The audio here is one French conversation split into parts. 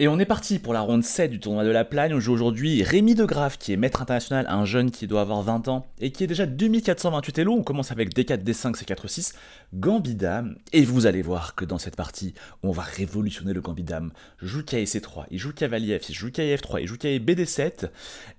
Et on est parti pour la ronde 7 du tournoi de la Plagne. On joue aujourd'hui Rémi Degrave, qui est maître international, un jeune qui doit avoir 20 ans et qui est déjà 2428 Elo. On commence avec D4, D5, C4, C6, Gambit-Dame. Et vous allez voir que dans cette partie, on va révolutionner le Gambit-Dame. Je joue C3, il joue cavalier F6, je joue F3, il joue BD7.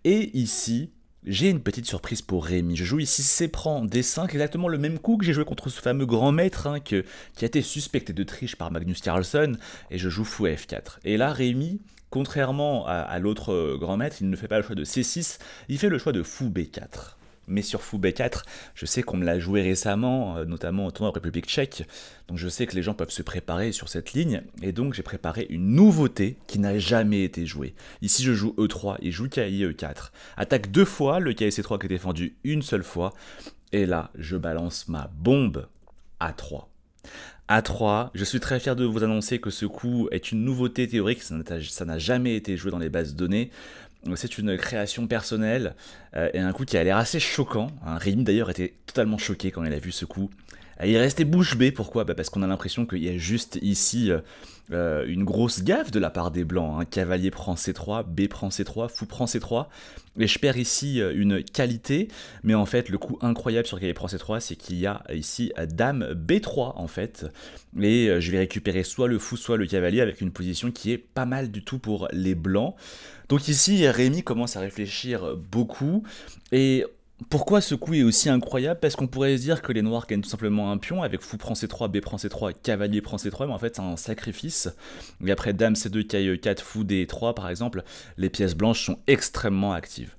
Et ici, j'ai une petite surprise pour Rémi. Je joue ici C prend D5, exactement le même coup que j'ai joué contre ce fameux grand maître qui a été suspecté de triche par Magnus Carlsen, et je joue fou F4. Et là, Rémi, contrairement à l'autre grand maître, il ne fait pas le choix de C6, il fait le choix de fou B4. Mais sur fou B4, je sais qu'on me l'a joué récemment, notamment au tournoi de République tchèque, donc je sais que les gens peuvent se préparer sur cette ligne, et donc j'ai préparé une nouveauté qui n'a jamais été jouée. Ici je joue E3, il joue KI E4, attaque 2 fois, le KI C3 qui est défendu une seule fois, et là je balance ma bombe A3. A3, je suis très fier de vous annoncer que ce coup est une nouveauté théorique, ça n'a jamais été joué dans les bases de données. C'est une création personnelle et un coup qui a l'air assez choquant. Rémi d'ailleurs était totalement choqué quand il a vu ce coup. Il est resté bouche bée, pourquoi ? Parce qu'on a l'impression qu'il y a juste ici une grosse gaffe de la part des blancs. Cavalier prend C3, B prend C3, fou prend C3. Et je perds ici une qualité, mais en fait le coup incroyable sur cavalier prend C3, c'est qu'il y a ici Dame B3 en fait. Et je vais récupérer soit le fou, soit le cavalier avec une position qui est pas mal du tout pour les blancs. Donc ici, Rémi commence à réfléchir beaucoup, et pourquoi ce coup est aussi incroyable? Parce qu'on pourrait se dire que les noirs gagnent tout simplement un pion, avec fou prend C3, B prend C3, cavalier prend C3, mais en fait c'est un sacrifice. Et après Dame C2, KE4, fou D3 par exemple, les pièces blanches sont extrêmement actives.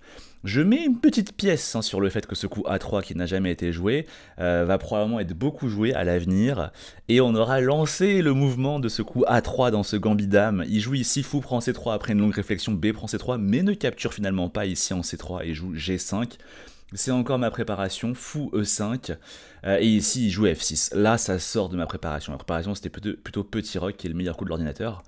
Je mets une petite pièce sur le fait que ce coup A3 qui n'a jamais été joué va probablement être beaucoup joué à l'avenir, et on aura lancé le mouvement de ce coup A3 dans ce Gambit-Dame. Il joue ici fou prend C3 après une longue réflexion, B prend C3, mais ne capture finalement pas ici en C3 et joue G5. C'est encore ma préparation, fou E5, et ici il joue F6. Là ça sort de ma préparation. Ma préparation c'était plutôt petit roc qui est le meilleur coup de l'ordinateur.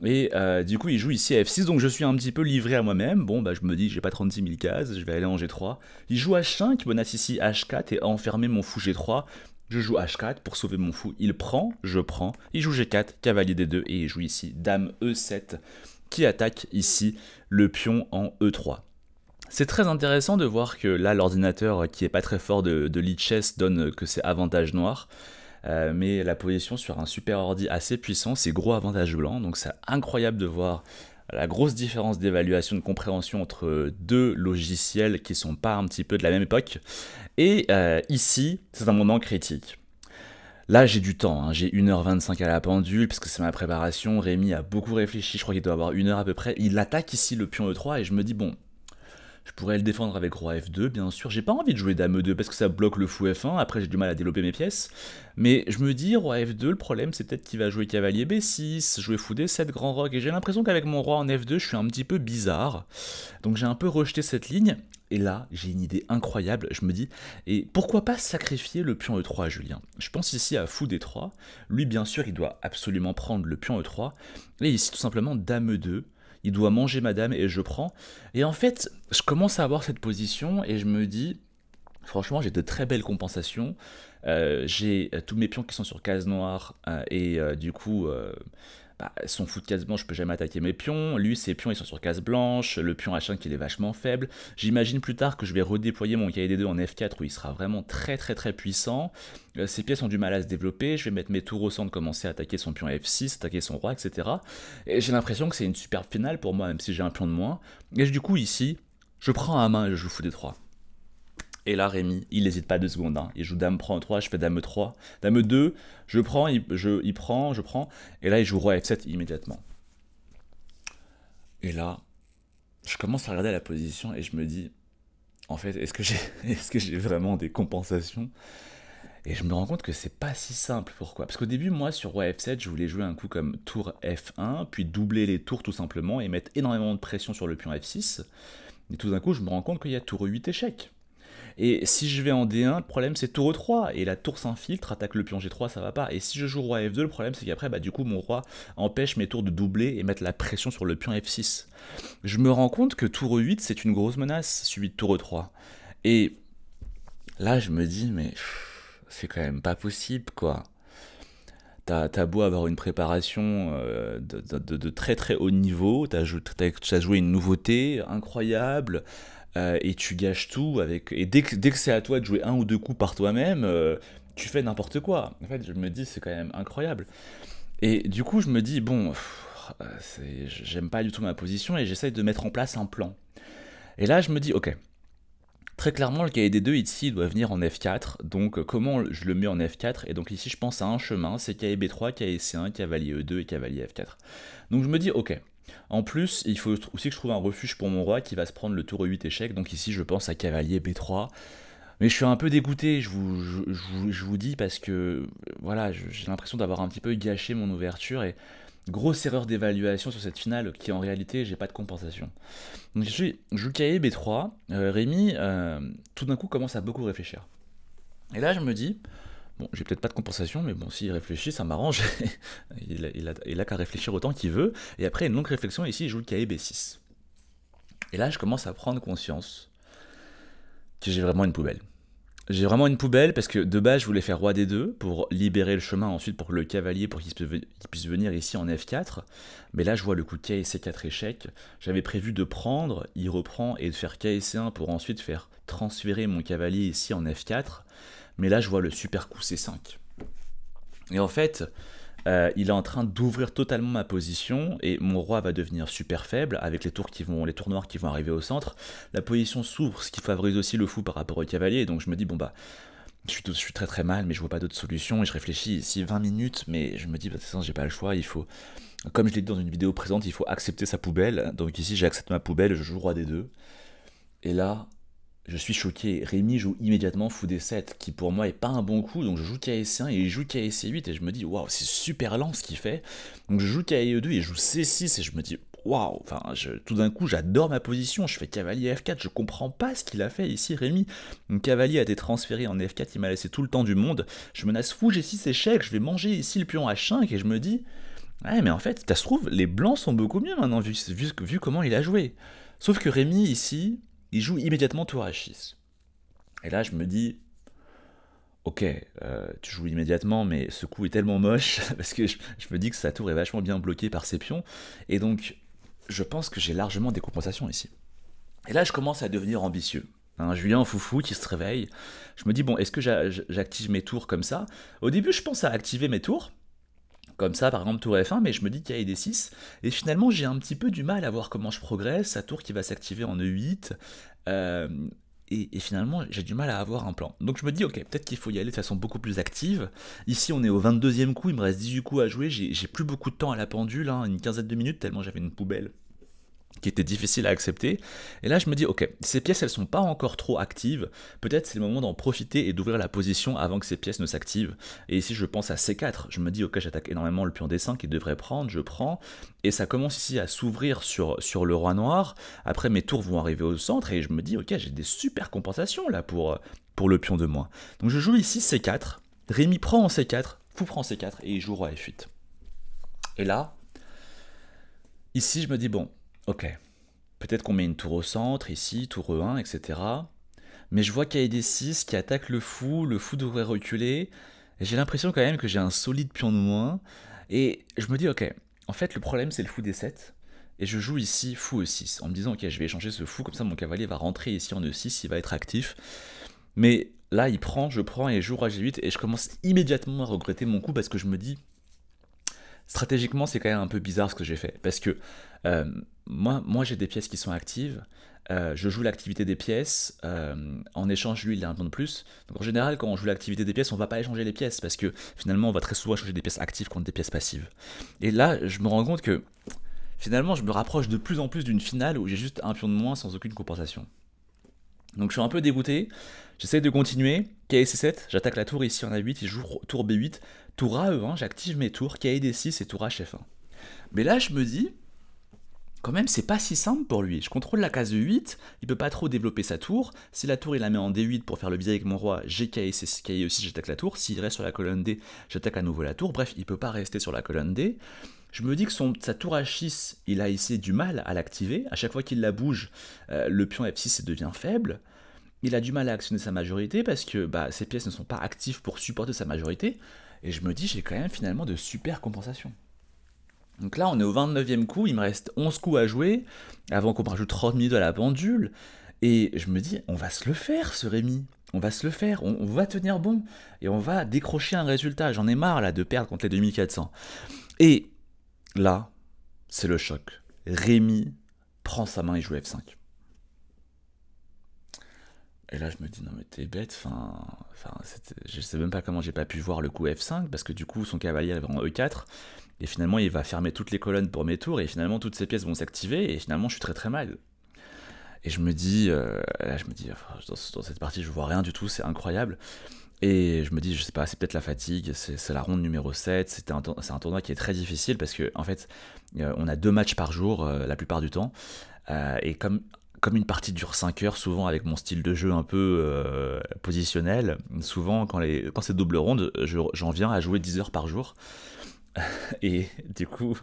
Et du coup il joue ici F6, donc je suis un petit peu livré à moi-même. Bon je me dis j'ai pas 36 000 cases, je vais aller en G3. Il joue H5, menace ici H4 et enfermer mon fou G3. Je joue H4 pour sauver mon fou, il prend, je prends. Il joue G4, cavalier D2 et il joue ici Dame E7 qui attaque ici le pion en E3. C'est très intéressant de voir que là, l'ordinateur qui est pas très fort de lead chess donne que c'est avantage noir. Mais la position sur un super ordi assez puissant, c'est gros avantage blanc. Donc c'est incroyable de voir la grosse différence d'évaluation, de compréhension entre deux logiciels qui sont pas un petit peu de la même époque. Et ici, c'est un moment critique. Là, j'ai du temps, j'ai 1h25 à la pendule, puisque c'est ma préparation. Rémi a beaucoup réfléchi, je crois qu'il doit avoir 1 heure à peu près. Il attaque ici le pion E3 et je me dis, bon, je pourrais le défendre avec roi F2, bien sûr. J'ai pas envie de jouer dame E2 parce que ça bloque le fou F1. Après, j'ai du mal à développer mes pièces. Mais je me dis, roi F2, le problème, c'est peut-être qu'il va jouer cavalier B6, jouer fou D7, grand roc. Et j'ai l'impression qu'avec mon roi en F2, je suis un petit peu bizarre. Donc j'ai un peu rejeté cette ligne. Et là, j'ai une idée incroyable. Je me dis, et pourquoi pas sacrifier le pion E3 à Julien? Je pense ici à fou D3. Lui, bien sûr, il doit absolument prendre le pion E3. Et ici, tout simplement, dame E2. Il doit manger madame et je prends. Et en fait, je commence à avoir cette position et je me dis, franchement, j'ai de très belles compensations. J'ai tous mes pions qui sont sur case noire et du coup, son fou de case blanche, je peux jamais attaquer mes pions. Lui, ses pions, ils sont sur case blanche. Le pion H5, il est vachement faible. J'imagine plus tard que je vais redéployer mon KD2 en F4 où il sera vraiment très très très puissant. Ses pièces ont du mal à se développer. Je vais mettre mes tours au centre, commencer à attaquer son pion F6, attaquer son roi, etc. Et j'ai l'impression que c'est une superbe finale pour moi, même si j'ai un pion de moins. Et du coup, ici, je prends à main et je joue fou D3. Et là, Rémi, il n'hésite pas 2 secondes. Il joue dame prend E3, je fais dame E3. Dame E2, je prends, il prend, je prends. Et là, il joue roi F7 immédiatement. Et là, je commence à regarder la position et je me dis, en fait, est-ce que j'ai vraiment des compensations? Et je me rends compte que c'est pas si simple. Pourquoi? Parce qu'au début, moi, sur roi F7, je voulais jouer un coup comme tour F1, puis doubler les tours tout simplement et mettre énormément de pression sur le pion F6. Et tout d'un coup, je me rends compte qu'il y a tour E8 échec. Et si je vais en D1, le problème c'est tour E3, et la tour s'infiltre, attaque le pion G3, ça va pas. Et si je joue roi F2, le problème c'est qu'après, du coup, mon roi empêche mes tours de doubler et mettre la pression sur le pion F6. Je me rends compte que tour E8, c'est une grosse menace, suivi de tour E3. Et là, je me dis, mais c'est quand même pas possible, quoi. t'as beau avoir une préparation de très très haut niveau, t'as joué une nouveauté incroyable, et tu gâches tout avec. Et dès que c'est à toi de jouer un ou deux coups par toi-même, tu fais n'importe quoi. En fait, je me dis, c'est quand même incroyable. Et du coup, je me dis, bon, j'aime pas du tout ma position et j'essaye de mettre en place un plan. Et là, je me dis, ok, très clairement, le cahier des deux ici il doit venir en F4. Donc, comment je le mets en F4? Et donc, ici, je pense à un chemin, c'est cahier B3, cahier C1, cavalier E2 et cavalier F4. Donc, je me dis, ok. En plus, il faut aussi que je trouve un refuge pour mon roi qui va se prendre le tour E8 échec. Donc, ici, je pense à cavalier B3. Mais je suis un peu dégoûté, je vous dis, parce que voilà, j'ai l'impression d'avoir un petit peu gâché mon ouverture et grosse erreur d'évaluation sur cette finale qui en réalité, j'ai pas de compensation. Donc je joue cahier B3, Rémi, tout d'un coup commence à beaucoup réfléchir. Et là je me dis, bon, j'ai peut-être pas de compensation, mais bon, s'il réfléchit, ça m'arrange. Il a qu'à réfléchir autant qu'il veut. Et après une longue réflexion, ici, il joue le cahier B6. Et là, je commence à prendre conscience que j'ai vraiment une poubelle. J'ai vraiment une poubelle parce que de base je voulais faire roi D2 pour libérer le chemin ensuite pour que le cavalier pour qu'il puisse venir ici en F4. Mais là je vois le coup de K et C4 échec. J'avais prévu de prendre, il reprend et de faire K et C1 pour ensuite faire transférer mon cavalier ici en F4. Mais là je vois le super coup C5. Et en fait, il est en train d'ouvrir totalement ma position et mon roi va devenir super faible avec les tours noirs qui vont arriver au centre. La position s'ouvre, ce qui favorise aussi le fou par rapport au cavalier. Donc je me dis bon bah je suis très très mal, mais je vois pas d'autre solution et je réfléchis ici 20 minutes, mais je me dis bah de toute façon j'ai pas le choix. Il faut, comme je l'ai dit dans une vidéo présente, il faut accepter sa poubelle. Donc ici j'accepte ma poubelle, je joue roi D2 et là je suis choqué. Rémi joue immédiatement fou D7, qui pour moi est pas un bon coup, donc je joue KS1 et il joue KS8 et je me dis waouh, c'est super lent ce qu'il fait. Donc je joue KE2 et je joue C6 et je me dis waouh, enfin tout d'un coup j'adore ma position, je fais cavalier F4, je comprends pas ce qu'il a fait ici Rémi. Mon cavalier a été transféré en F4, il m'a laissé tout le temps du monde. Je menace fou G6 échec, je vais manger ici le pion H5 et je me dis ouais mais en fait ça se trouve les blancs sont beaucoup mieux maintenant vu comment il a joué. Sauf que Rémi ici il joue immédiatement tour H6. Et là, je me dis, ok, tu joues immédiatement, mais ce coup est tellement moche, parce que je me dis que sa tour est vachement bien bloquée par ses pions, et donc, je pense que j'ai largement des compensations ici. Et là, je commence à devenir ambitieux. Un Julien foufou qui se réveille. Je me dis, bon, est-ce que j'active mes tours comme ça? Au début, je pense à activer mes tours, comme ça, par exemple, tour F1, mais je me dis qu'il y a D6, et finalement, j'ai un petit peu du mal à voir comment je progresse, sa tour qui va s'activer en E8, et finalement, j'ai du mal à avoir un plan. Donc je me dis, ok, peut-être qu'il faut y aller de façon beaucoup plus active. Ici, on est au 22e coup, il me reste 18 coups à jouer, j'ai plus beaucoup de temps à la pendule, hein, une quinzaine de minutes, tellement j'avais une poubelle qui était difficile à accepter. Et là, je me dis, ok, ces pièces, elles sont pas encore trop actives. Peut-être c'est le moment d'en profiter et d'ouvrir la position avant que ces pièces ne s'activent. Et ici, je pense à C4. Je me dis, ok, j'attaque énormément le pion D5 qui devrait prendre, je prends. Et ça commence ici à s'ouvrir sur le roi noir. Après, mes tours vont arriver au centre et je me dis, ok, j'ai des super compensations là pour le pion de moins. Donc je joue ici C4. Rémi prend en C4, fou prend C4 et il joue roi F8. Et là, ici, je me dis, bon, ok, peut-être qu'on met une tour au centre, ici, tour E1, etc. Mais je vois qu'il y a D6 qui attaque le fou devrait reculer, et j'ai l'impression quand même que j'ai un solide pion de moins, et je me dis, ok, en fait le problème c'est le fou D7, et je joue ici fou E6, en me disant, ok, je vais échanger ce fou, comme ça mon cavalier va rentrer ici en E6, il va être actif, mais là il prend, je prends, et je joue roi G8, et je commence immédiatement à regretter mon coup, parce que je me dis, stratégiquement, c'est quand même un peu bizarre ce que j'ai fait, parce que moi j'ai des pièces qui sont actives, je joue l'activité des pièces, en échange lui il a un plan de plus, donc en général quand on joue l'activité des pièces on va pas échanger les pièces, parce que finalement on va très souvent échanger des pièces actives contre des pièces passives. Et là je me rends compte que finalement je me rapproche de plus en plus d'une finale où j'ai juste un pion de moins sans aucune compensation. Donc je suis un peu dégoûté, j'essaye de continuer, KC7, j'attaque la tour ici en A8, il joue tour B8, tour AE1, j'active mes tours, KD6 et tour HF1. Mais là je me dis, quand même c'est pas si simple pour lui, je contrôle la case E8, il peut pas trop développer sa tour, si la tour il la met en D8 pour faire le biais avec mon roi, j'ai KE aussi, j'attaque la tour, s'il reste sur la colonne D, j'attaque à nouveau la tour, bref il peut pas rester sur la colonne D. Je me dis que sa tour H6, il a essayé du mal à l'activer. À chaque fois qu'il la bouge, le pion F6 devient faible. Il a du mal à actionner sa majorité parce que ses pièces ne sont pas actives pour supporter sa majorité. Et je me dis, j'ai quand même finalement de super compensations. Donc là, on est au 29e coup, il me reste 11 coups à jouer, avant qu'on me rajoute 30 minutes à la pendule. Et je me dis, on va se le faire, ce Rémi. On va se le faire, on va tenir bon. Et on va décrocher un résultat. J'en ai marre là de perdre contre les 2400. Et là, c'est le choc. Rémi prend sa main et joue F5. Et là, je me dis, non, mais t'es bête, je sais même pas comment j'ai pas pu voir le coup F5, parce que du coup, son cavalier est en E4, et finalement, il va fermer toutes les colonnes pour mes tours, et finalement, toutes ces pièces vont s'activer, et finalement, je suis très très mal. Et je me dis, dans cette partie, je vois rien du tout, c'est incroyable. Et je me dis, je sais pas, c'est peut-être la fatigue, c'est la ronde numéro 7, c'est un tournoi qui est très difficile, parce que, en fait, on a 2 matchs par jour, la plupart du temps, et comme une partie dure 5 heures, souvent avec mon style de jeu un peu positionnel, souvent quand c'est double ronde, j'en viens à jouer 10 heures par jour. Et du coup,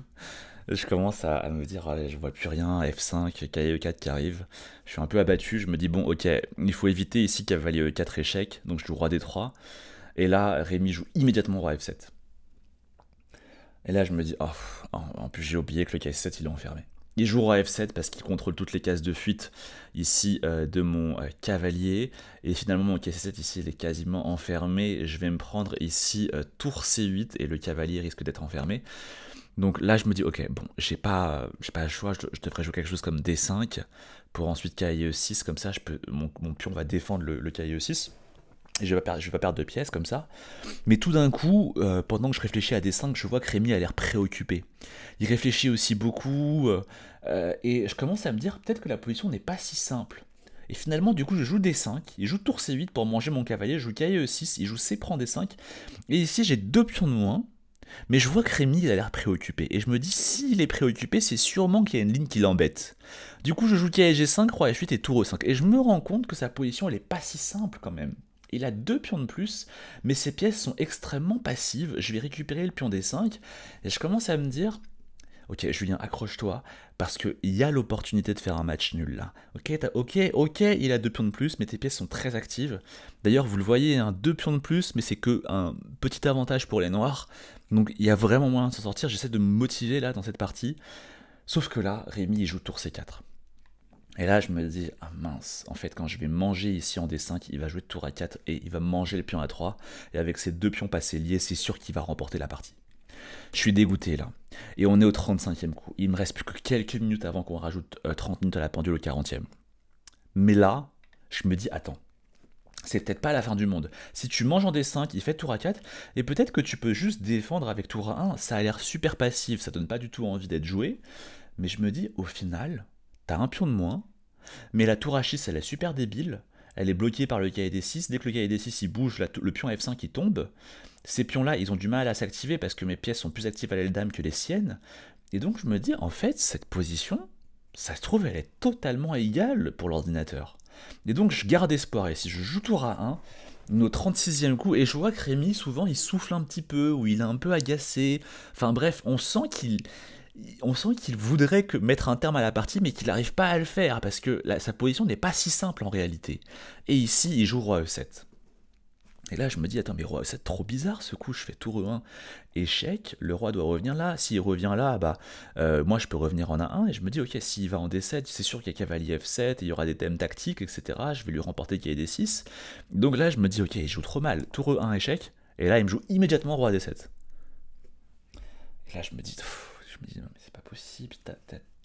je commence à me dire, allez, je vois plus rien, F5, cavalier E4 qui arrive. Je suis un peu abattu, je me dis, bon, ok, il faut éviter ici cavalier E4 échec, donc je joue roi D3. Et là, Rémi joue immédiatement roi F7. Et là, je me dis, oh, en plus j'ai oublié que le K7 il est enfermé. Il joue roi F7 parce qu'il contrôle toutes les cases de fuite ici de mon cavalier. Et finalement, mon K7 ici, il est quasiment enfermé. Je vais me prendre ici tour C8 et le cavalier risque d'être enfermé. Donc là, je me dis, ok, bon, j'ai pas le choix. Je devrais jouer quelque chose comme D5 pour ensuite cavalier E6. Comme ça, mon pion va défendre le cavalier E6. Et je vais pas perdre de pièces comme ça. Mais tout d'un coup, pendant que je réfléchis à D5, je vois que Rémi a l'air préoccupé. Il réfléchit aussi beaucoup, et je commence à me dire peut-être que la position n'est pas si simple. Et finalement, du coup, je joue D5, il joue tour C8 pour manger mon cavalier, je joue cavalier E6, il joue C prend D5. Et ici, j'ai 2 pions de moins, mais je vois que Rémi il a l'air préoccupé. Et je me dis, s'il est préoccupé, c'est sûrement qu'il y a une ligne qui l'embête. Du coup, je joue cavalier G5, roi F8 et tour E5. Et je me rends compte que sa position, elle est pas si simple quand même. Il a 2 pions de plus, mais ses pièces sont extrêmement passives. Je vais récupérer le pion D5, et je commence à me dire, ok Julien, accroche-toi, parce qu'il y a l'opportunité de faire un match nul là. Ok, il a 2 pions de plus, mais tes pièces sont très actives. D'ailleurs, vous le voyez, 2 pions de plus, mais c'est que un petit avantage pour les noirs. Donc il y a vraiment moyen de s'en sortir, j'essaie de me motiver là dans cette partie. Sauf que là, Rémi il joue tour C4. Et là, je me dis, ah mince, en fait, quand je vais manger ici en D5, il va jouer tour A4 et il va manger le pion A3. Et avec ces 2 pions passés liés, c'est sûr qu'il va remporter la partie. Je suis dégoûté là. Et on est au 35e coup. Il me reste plus que quelques minutes avant qu'on rajoute 30 minutes à la pendule au 40e. Mais là, je me dis, attends, c'est peut-être pas la fin du monde. Si tu manges en D5, il fait tour A4, et peut-être que tu peux juste défendre avec tour A1. Ça a l'air super passif, ça donne pas du tout envie d'être joué. Mais je me dis, au final, t'as un pion de moins, mais la tour H6 elle est super débile, elle est bloquée par le cavalier D6, dès que le cavalier D6 il bouge, le pion F5 il tombe, ces pions là ils ont du mal à s'activer parce que mes pièces sont plus actives à l'aile dame que les siennes, et donc je me dis en fait cette position, ça se trouve elle est totalement égale pour l'ordinateur. Et donc je garde espoir, et si je joue tour A1, au 36e coup, et je vois que Rémi souvent il souffle un petit peu, ou il est un peu agacé, enfin bref, on sent qu'il voudrait mettre un terme à la partie, mais qu'il n'arrive pas à le faire, parce que sa position n'est pas si simple en réalité. Et ici, il joue roi E7. Et là, je me dis, attends, mais roi E7, trop bizarre ce coup, je fais tour E1, échec, le roi doit revenir là, s'il revient là, moi je peux revenir en A1, et je me dis, ok, s'il va en D7, c'est sûr qu'il y a cavalier F7, et il y aura des thèmes tactiques, etc., je vais lui remporter cavalier D6. Donc là, je me dis, ok, il joue trop mal, tour E1, échec, et là, il me joue immédiatement roi D7. Et là, je me dis, non mais c'est pas possible,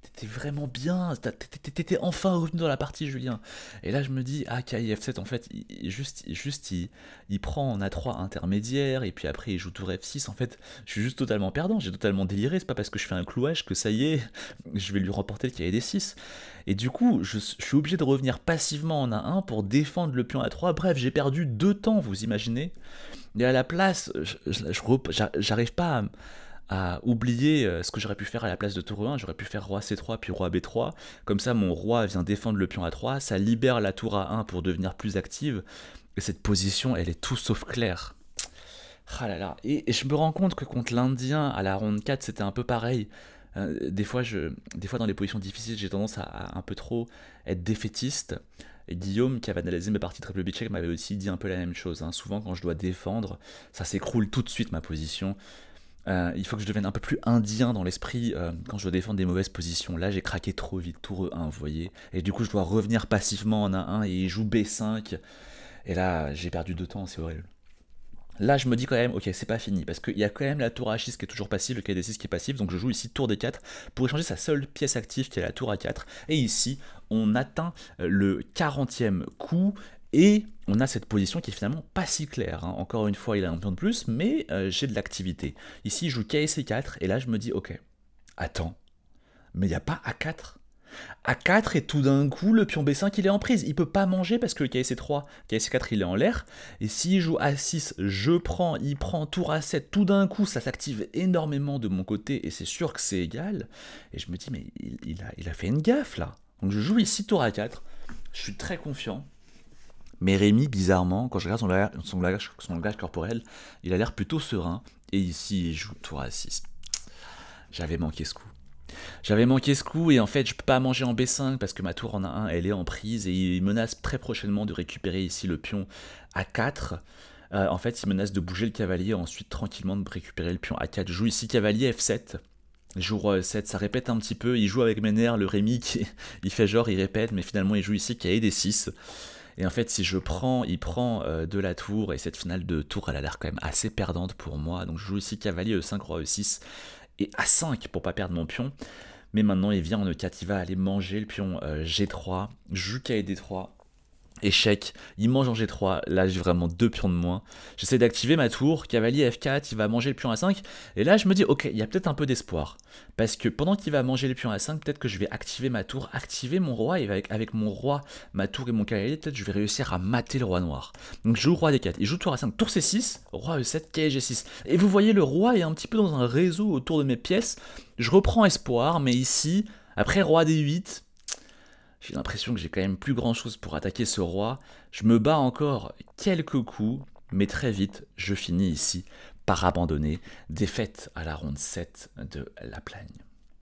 t'étais vraiment bien, t'étais enfin revenu dans la partie Julien. Et là je me dis, ah KIF7 en fait, il prend en A3 intermédiaire, et puis après il joue tour F6, en fait je suis juste totalement perdant, j'ai totalement déliré, c'est pas parce que je fais un clouage que ça y est, je vais lui remporter le cavalier D6. Et du coup, je suis obligé de revenir passivement en A1 pour défendre le pion A3, bref j'ai perdu 2 temps, vous imaginez. Et à la place, j'arrive pas à oublier ce que j'aurais pu faire à la place de tour 1, j'aurais pu faire roi C3 puis roi B3, comme ça mon roi vient défendre le pion A3, ça libère la tour A1 pour devenir plus active, et cette position elle est tout sauf claire. Ah là là, et je me rends compte que contre l'Indien à la ronde 4 c'était un peu pareil. Des fois dans les positions difficiles j'ai tendance à un peu trop être défaitiste, Et Guillaume, qui avait analysé mes parties triple B-check, m'avait aussi dit un peu la même chose, hein. Souvent, quand je dois défendre, ça s'écroule tout de suite ma position. Il faut que je devienne un peu plus indien dans l'esprit quand je dois défendre des mauvaises positions. Là, j'ai craqué trop vite, tour E1, vous voyez. Et du coup, je dois revenir passivement en A1 et il joue B5. Et là, j'ai perdu 2 temps, c'est horrible. Là, je me dis quand même, ok, c'est pas fini, parce qu'il y a quand même la tour A6 qui est toujours passive, le quai D6 qui est passif, donc je joue ici tour D4 pour échanger sa seule pièce active qui est la tour A4. Et ici, on atteint le 40e coup, et on a cette position qui est finalement pas si claire, hein. Encore une fois, il a un pion de plus, mais j'ai de l'activité. Ici, je joue K et C4, et là, je me dis, ok, attends, mais il n'y a pas A4. A4 et tout d'un coup le pion B5 il est en prise, il peut pas manger parce que le KSC3, KSC4 il est en l'air, et s'il joue A6, je prends, il prend tour A7, tout d'un coup ça s'active énormément de mon côté et c'est sûr que c'est égal, et je me dis mais il a fait une gaffe là, donc je joue ici tour A4, je suis très confiant, mais Rémi bizarrement, quand je regarde son langage corporel, il a l'air plutôt serein, et ici il joue tour A6, j'avais manqué ce coup. J'avais manqué ce coup et en fait je peux pas manger en B5 parce que ma tour en A1 elle est en prise et il menace très prochainement de récupérer ici le pion A4. En fait il menace de bouger le cavalier et ensuite tranquillement de récupérer le pion A4. Je joue ici cavalier F7. Je joue roi E7, ça répète un petit peu, il joue avec mes nerfs, le Rémi il fait genre il répète mais finalement il joue ici KE D6. Et en fait si je prends, il prend de la tour et cette finale de tour elle a l'air quand même assez perdante pour moi. Donc je joue ici cavalier E5, roi E6 et A5 pour pas perdre mon pion. Mais maintenant il vient en E4, il va aller manger le pion G3, joue KD D3, échec, il mange en G3, là j'ai vraiment 2 pions de moins. J'essaie d'activer ma tour, cavalier F4, il va manger le pion A5, et là je me dis ok, il y a peut-être un peu d'espoir. Parce que pendant qu'il va manger le pion A5, peut-être que je vais activer ma tour, activer mon roi, et avec mon roi, ma tour et mon cavalier, peut-être je vais réussir à mater le roi noir. Donc je joue roi D4, il joue tour A5, tour C6, roi E7, cavalier G6. Et vous voyez le roi est un petit peu dans un réseau autour de mes pièces, je reprends espoir, mais ici, après roi D8, j'ai l'impression que j'ai quand même plus grand chose pour attaquer ce roi. Je me bats encore quelques coups, mais très vite, je finis ici par abandonner. Défaite à la ronde 7 de la Plagne.